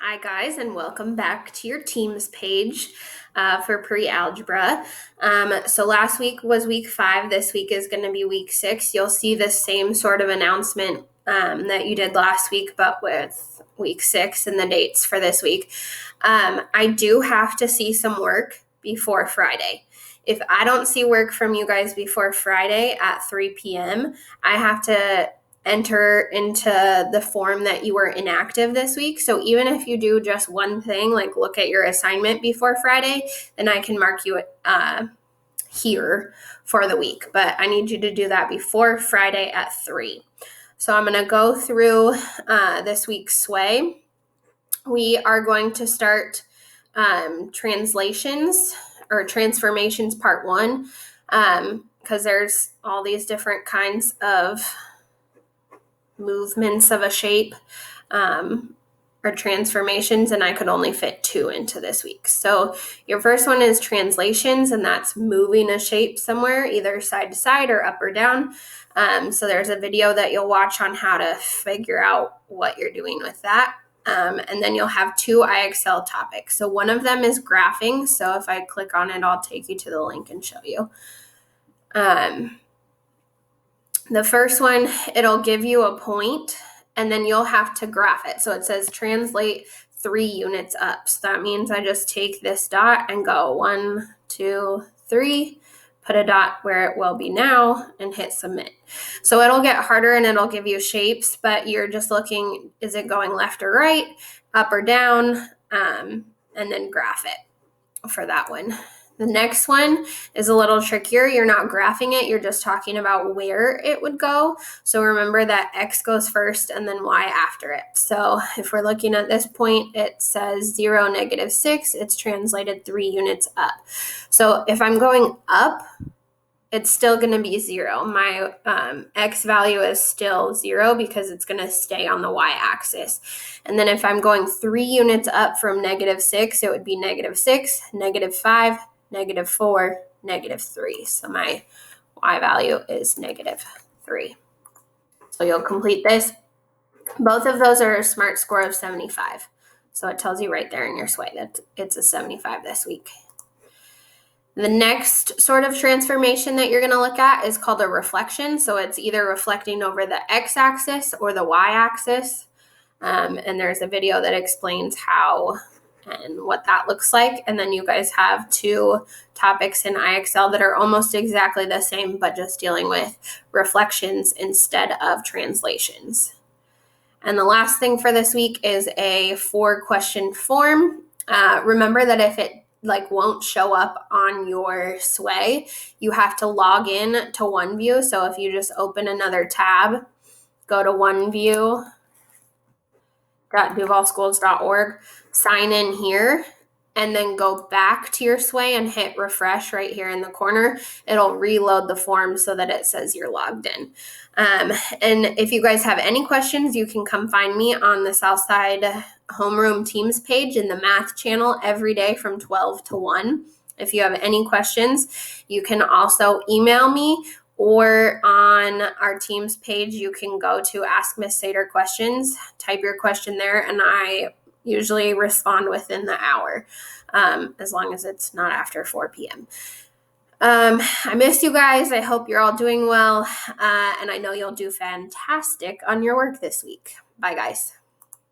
Hi guys, and welcome back to your Teams page for pre-algebra. So last week was week 5. This week is going to be week 6. You'll see the same sort of announcement that you did last week, but with week 6 and the dates for this week. I do have to see some work before Friday. If I don't see work from you guys before Friday at 3 p.m., I have to enter into the form that you were inactive this week. So even if you do just one thing, like look at your assignment before Friday, then I can mark you here for the week. But I need you to do that before Friday at 3. So I'm going to go through this week's sway. We are going to start translations or transformations part 1 because there's all these different kinds of movements of a shape or transformations, and I could only fit 2 into this week. So your first one is translations, and that's moving a shape somewhere, either side to side or up or down. So there's a video that you'll watch on how to figure out what you're doing with that. And then you'll have 2 IXL topics. So one of them is graphing. So if I click on it, I'll take you to the link and show you. The first one, it'll give you a point, and then you'll have to graph it. So it says translate 3 units up. So that means I just take this dot and go 1, 2, 3, put a dot where it will be now, and hit submit. So it'll get harder and it'll give you shapes, but you're just looking, is it going left or right, up or down, and then graph it for that one. The next one is a little trickier. You're not graphing it. You're just talking about where it would go. So remember that X goes first and then Y after it. So if we're looking at this point, it says 0, -6. It's translated 3 units up. So if I'm going up, it's still going to be 0. My X value is still 0 because it's going to stay on the Y axis. And then if I'm going 3 units up from -6, it would be -6, -5, -4, -3. So my Y value is -3. So you'll complete this. Both of those are a SMART score of 75. So it tells you right there in your sway that it's a 75 this week. The next sort of transformation that you're going to look at is called a reflection. So it's either reflecting over the x-axis or the y-axis. And there's a video that explains how and what that looks like. And then you guys have 2 topics in IXL that are almost exactly the same, but just dealing with reflections instead of translations. And the last thing for this week is a 4-question form. Remember that if it won't show up on your sway, you have to log in to OneView. So if you just open another tab, go to oneview.duvalschools.org, sign in here, and then go back to your sway and hit refresh right here in the corner. It'll reload the form so that it says you're logged in. And if you guys have any questions, you can come find me on the Southside Homeroom Teams page in the math channel every day from 12 to 1. If you have any questions, you can also email me, or on our Teams page, you can go to Ask Miss Sater Questions, type your question there, and I usually respond within the hour, as long as it's not after 4 p.m. I miss you guys. I hope you're all doing well, and I know you'll do fantastic on your work this week. Bye, guys.